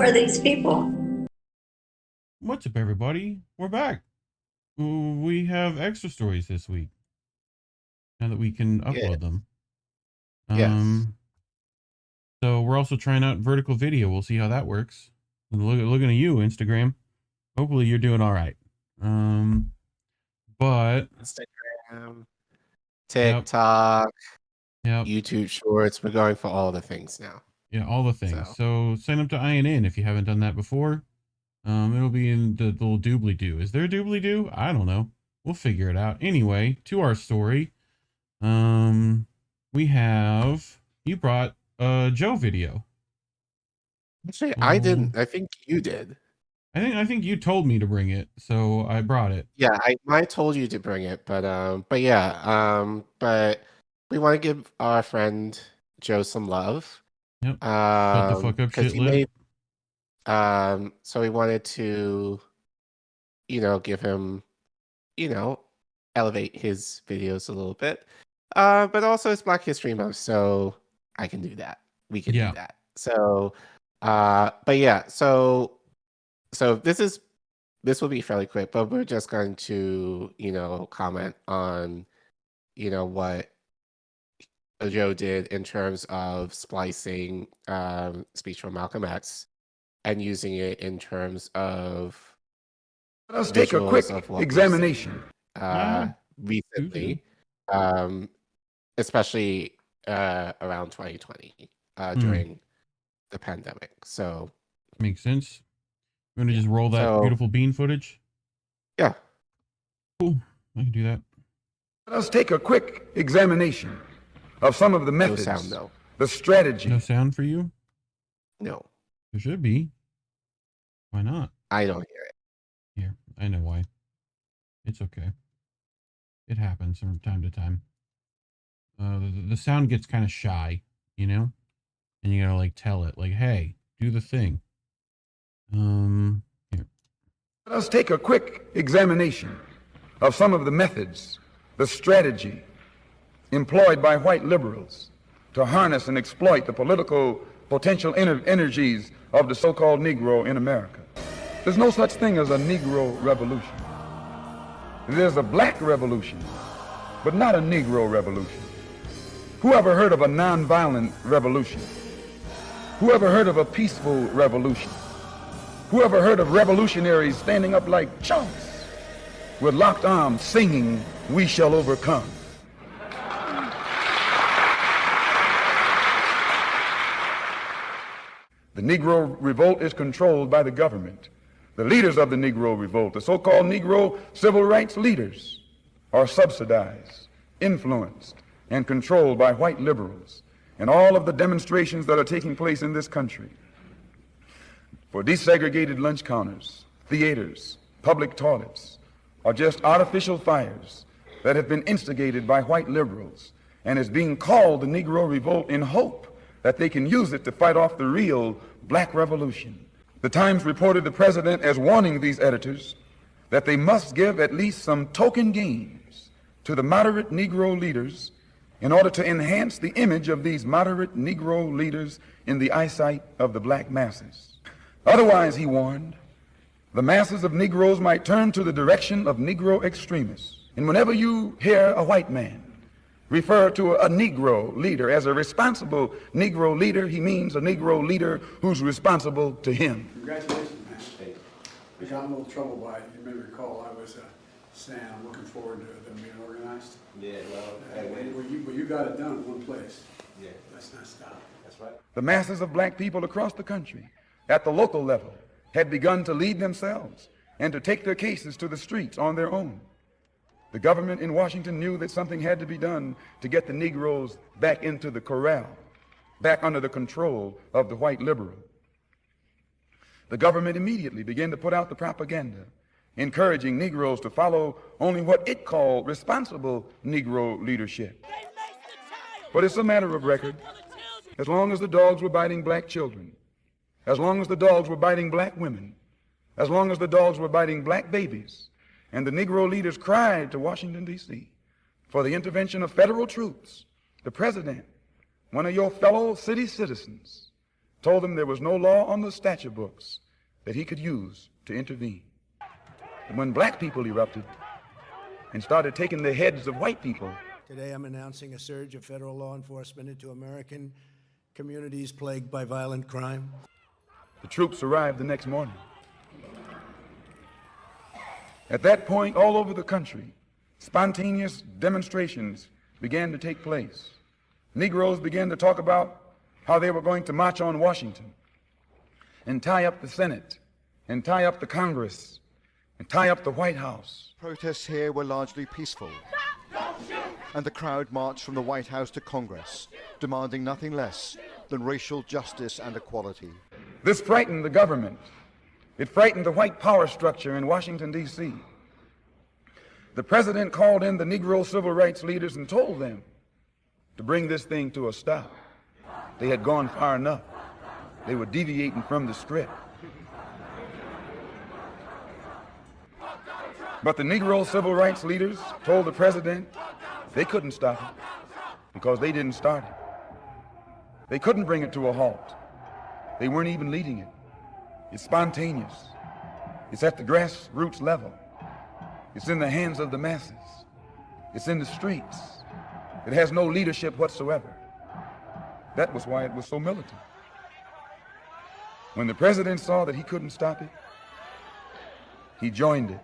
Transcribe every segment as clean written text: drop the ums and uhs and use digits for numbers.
are these people? What's up, everybody? We're back. We have extra stories this week. Now that we can Yeah. upload them. Yes. So we're also trying out vertical video. We'll see how that works. Looking at you, Instagram. Hopefully you're doing all right. But Instagram, TikTok, yep. YouTube Shorts. We're going for all the things now. Yeah, all the things. So sign up to INN if you haven't done that before. It'll be in the little doobly-doo. Is there a doobly-doo? I don't know. We'll figure it out. Anyway, to our story. We have, you brought a Joe video. Actually, I didn't. I think you did. I think you told me to bring it, so I brought it. Yeah, I told you to bring it, but yeah, but we want to give our friend Joe some love. Yep. Shut the fuck up, shit lip. So we wanted to, give him, elevate his videos a little bit. But also it's Black History Month, so I can do that. We can do that. So, but yeah, so this will be fairly quick, but we're just going to, comment on, what Joe did in terms of splicing speech from Malcolm X and using it in terms of let's take a quick examination recently, especially around 2020 during the pandemic. So makes sense. You want to just roll that beautiful bean footage? Yeah. Cool. I can do that. Let's take a quick examination of some of the methods, no sound, though. The strategy. No sound for you? No. There should be. Why not? I don't hear it. Here, I know why. It's okay. It happens from time to time. The sound gets kind of shy, and you gotta like tell it, like, hey, do the thing. Here. Let's take a quick examination of some of the methods, the strategy employed by white liberals to harness and exploit the political potential energies of the so-called Negro in America. There's no such thing as a Negro revolution. There's a black revolution, but not a Negro revolution. Who ever heard of a nonviolent revolution? Who ever heard of a peaceful revolution? Who ever heard of revolutionaries standing up like chumps with locked arms singing, "We shall overcome"? The Negro revolt is controlled by the government. The leaders of the Negro revolt, the so-called Negro civil rights leaders, are subsidized, influenced, and controlled by white liberals in all of the demonstrations that are taking place in this country. For desegregated lunch counters, theaters, public toilets are just artificial fires that have been instigated by white liberals and is being called the Negro Revolt in hope that they can use it to fight off the real black revolution. The Times reported the president as warning these editors that they must give at least some token gains to the moderate Negro leaders in order to enhance the image of these moderate Negro leaders in the eyesight of the black masses. Otherwise, he warned, the masses of Negroes might turn to the direction of Negro extremists. And whenever you hear a white man refer to a Negro leader as a responsible Negro leader, he means a Negro leader who's responsible to him. Congratulations, man. I got in a little trouble by it. You may recall I was saying I'm looking forward to them being organized. Yeah, well, you got it done in one place. Yeah. Let's not stop. That's right. The masses of black people across the country at the local level had begun to lead themselves and to take their cases to the streets on their own. The government in Washington knew that something had to be done to get the Negroes back into the corral, back under the control of the white liberal. The government immediately began to put out the propaganda, encouraging Negroes to follow only what it called responsible Negro leadership. But it's a matter of record. As long as the dogs were biting black children, as long as the dogs were biting black women, as long as the dogs were biting black babies, and the Negro leaders cried to Washington, D.C. for the intervention of federal troops, the president, one of your fellow city citizens, told him there was no law on the statute books that he could use to intervene. And when black people erupted and started taking the heads of white people. Today I'm announcing a surge of federal law enforcement into American communities plagued by violent crime. The troops arrived the next morning. At that point, all over the country, spontaneous demonstrations began to take place. Negroes began to talk about how they were going to march on Washington and tie up the Senate and tie up the Congress and tie up the White House. Protests here were largely peaceful, and the crowd marched from the White House to Congress, demanding nothing less than racial justice and equality. This frightened the government. It frightened the white power structure in Washington, D.C. The president called in the Negro civil rights leaders and told them to bring this thing to a stop. They had gone far enough. They were deviating from the script. But the Negro civil rights leaders told the president they couldn't stop it because they didn't start it. They couldn't bring it to a halt. They weren't even leading it. It's spontaneous. It's at the grassroots level. It's in the hands of the masses. It's in the streets. It has no leadership whatsoever. That was why it was so militant. When the president saw that he couldn't stop it, he joined it.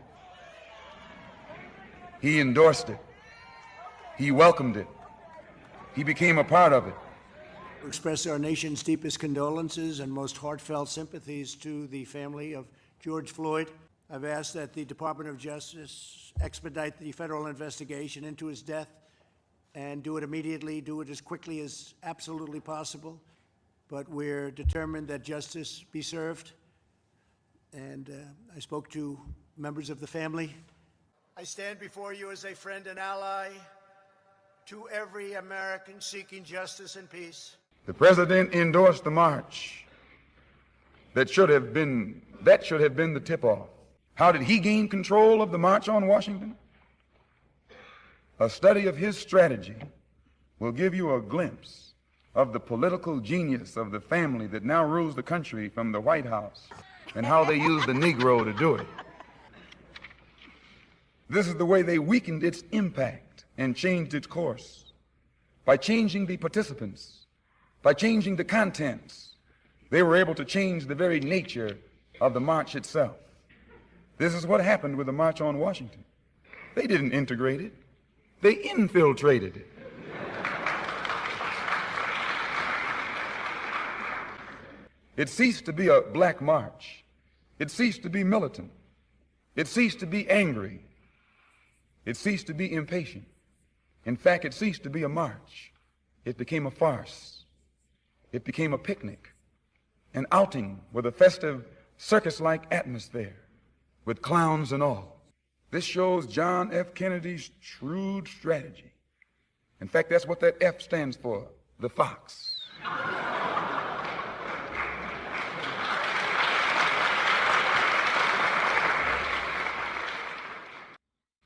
He endorsed it. He welcomed it. He became a part of it. We express our nation's deepest condolences and most heartfelt sympathies to the family of George Floyd. I've asked that the Department of Justice expedite the federal investigation into his death and do it immediately, do it as quickly as absolutely possible. But we're determined that justice be served. And I spoke to members of the family. I stand before you as a friend and ally to every American seeking justice and peace. The president endorsed the march. That should have been the tip-off. How did he gain control of the March on Washington? A study of his strategy will give you a glimpse of the political genius of the family that now rules the country from the White House and how they use the Negro to do it. This is the way they weakened its impact and changed its course. By changing the participants, by changing the contents, they were able to change the very nature of the march itself. This is what happened with the March on Washington. They didn't integrate it. They infiltrated it. It ceased to be a black march. It ceased to be militant. It ceased to be angry. It ceased to be impatient. In fact, it ceased to be a march. It became a farce. It became a picnic, an outing with a festive circus-like atmosphere, with clowns and all. This shows John F. Kennedy's shrewd strategy. In fact, that's what that F stands for, the fox.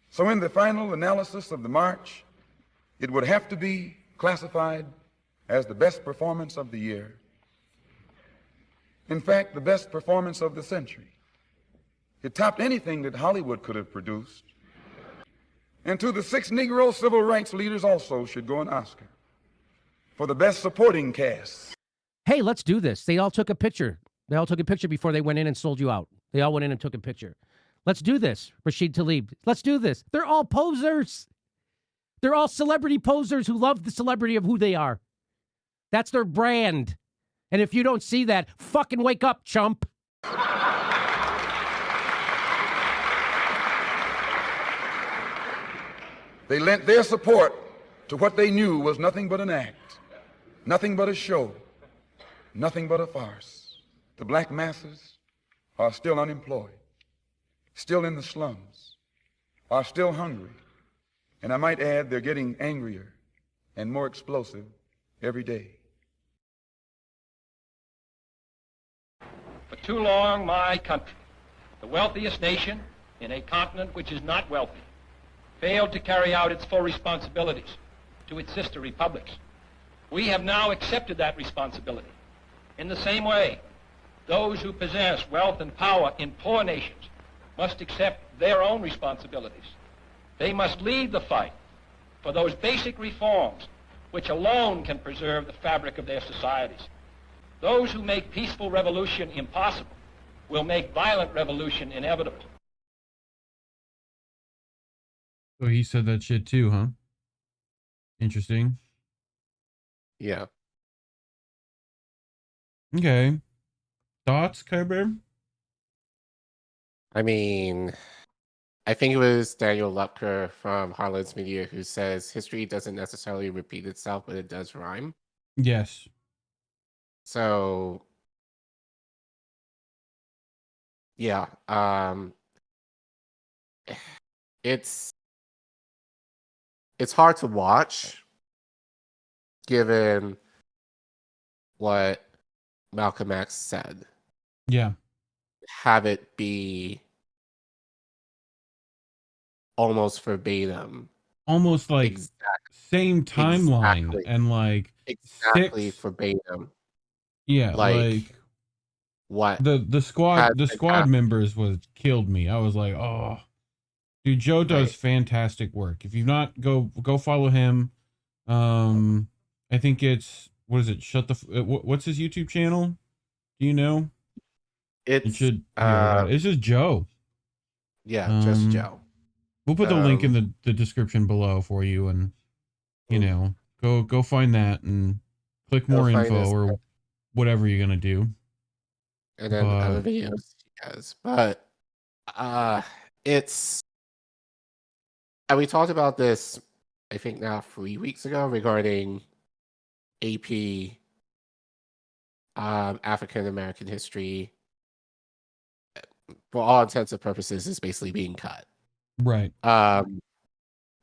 So in the final analysis of the march, it would have to be classified as the best performance of the year. In fact, the best performance of the century. It topped anything that Hollywood could have produced. And to the 6 Negro civil rights leaders also should go an Oscar for the best supporting cast. Hey, let's do this. They all took a picture. They all took a picture before they went in and sold you out. They all went in and took a picture. Let's do this, Rashid Tlaib. Let's do this. They're all posers. They're all celebrity posers who love the celebrity of who they are. That's their brand. And if you don't see that, fucking wake up, chump. They lent their support to what they knew was nothing but an act, nothing but a show, nothing but a farce. The black masses are still unemployed, still in the slums, are still hungry, and I might add they're getting angrier and more explosive every day. For too long, my country, the wealthiest nation in a continent which is not wealthy, failed to carry out its full responsibilities to its sister republics. We have now accepted that responsibility, In the same way, those who possess wealth and power in poor nations must accept their own responsibilities. They must lead the fight for those basic reforms which alone can preserve the fabric of their societies. Those who make peaceful revolution impossible will make violent revolution inevitable. So he said that shit too, huh? Interesting. Yeah. Okay. Thoughts, Kyber? I mean, I think it was Daniel Lupker from Harlan's Media who says history doesn't necessarily repeat itself, but it does rhyme. Yes. So, yeah, it's hard to watch given what Malcolm X said. Yeah. Have it be almost verbatim. Almost like same timeline exactly. and like Exactly six. verbatim. Yeah, like what the squad has the been squad happening. members was killed me. I was like, oh, dude, Joe does Right. fantastic work. If you've not, go follow him. I think it's, what is it? What's his YouTube channel? Do you know? It It's should, here, I got it. It's just Joe. yeah, just Joe. We'll put the link in the description below for you, and you know, go find that and click Go more find info this, or whatever you're gonna do. and then other videos he has. But it's and we talked about this I think now 3 weeks ago regarding AP African American history. For all intents and purposes is basically being cut. Right.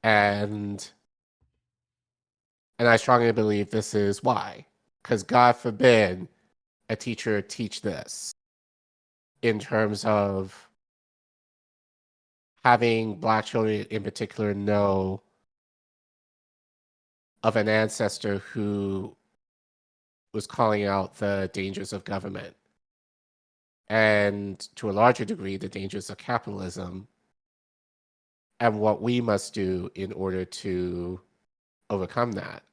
And I strongly believe this is why. Because God forbid a teacher teach this in terms of having Black children in particular know of an ancestor who was calling out the dangers of government and to a larger degree the dangers of capitalism and what we must do in order to overcome that.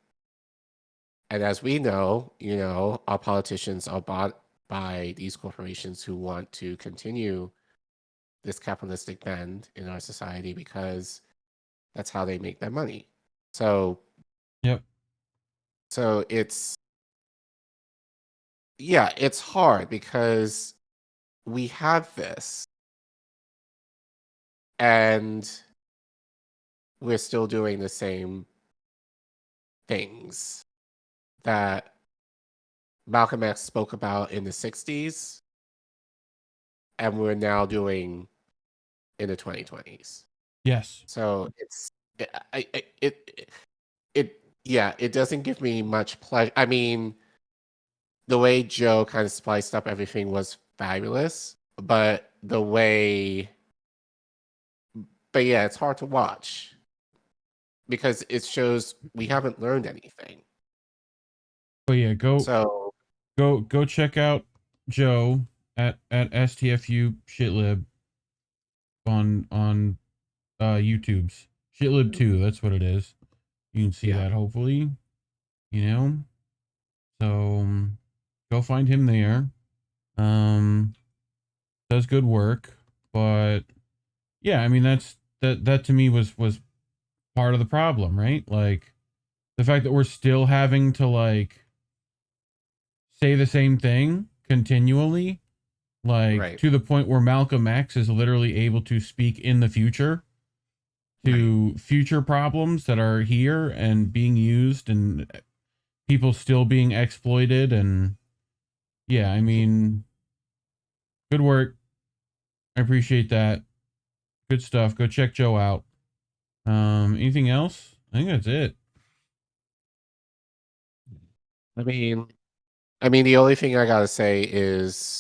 And as we know, you know, our politicians are bought by these corporations who want to continue this capitalistic bend in our society because that's how they make their money. So, yep. So it's hard because we have this and we're still doing the same things that Malcolm X spoke about in the 60s and we're now doing in the 2020s. Yes. So it doesn't give me much pleasure. I mean, the way Joe kind of spliced up everything was fabulous, but yeah, it's hard to watch because it shows we haven't learned anything. But yeah, go check out Joe at STFU shitlib on YouTube's shitlib 2. That's what it is. You can see that hopefully, you know. So go find him there. Does good work, but yeah, I mean that to me was part of the problem, right? Like the fact that we're still having to like say the same thing continually, like to the point where Malcolm X is literally able to speak in the future to future problems that are here and being used and people still being exploited. And yeah, I mean, good work. I appreciate that. Good stuff. Go check Joe out. Anything else? I think that's it. I mean, the only thing I gotta say is,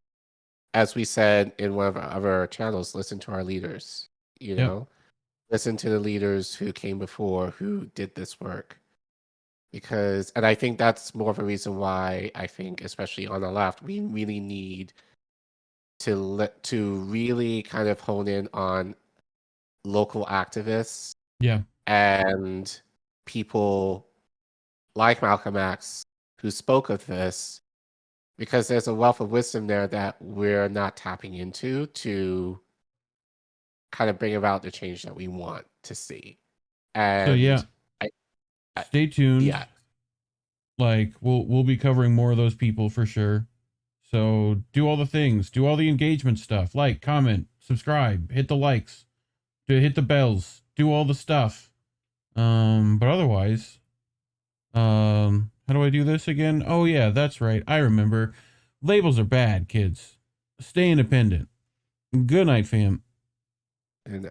as we said in one of our other channels, listen to our leaders. You know, listen to the leaders who came before, who did this work, and I think that's more of a reason why I think, especially on the left, we really need to really kind of hone in on local activists Yeah. and people like Malcolm X who spoke of this, because there's a wealth of wisdom there that we're not tapping into to kind of bring about the change that we want to see. And So yeah, I- stay tuned. yeah, Like we'll be covering more of those people for sure. So do all the things, do all the engagement stuff, like, comment, subscribe, hit the likes, hit the bells, do all the stuff. But otherwise, how do I do this again? Oh yeah, that's right. I remember. Labels are bad, kids. Stay independent. Good night, fam. and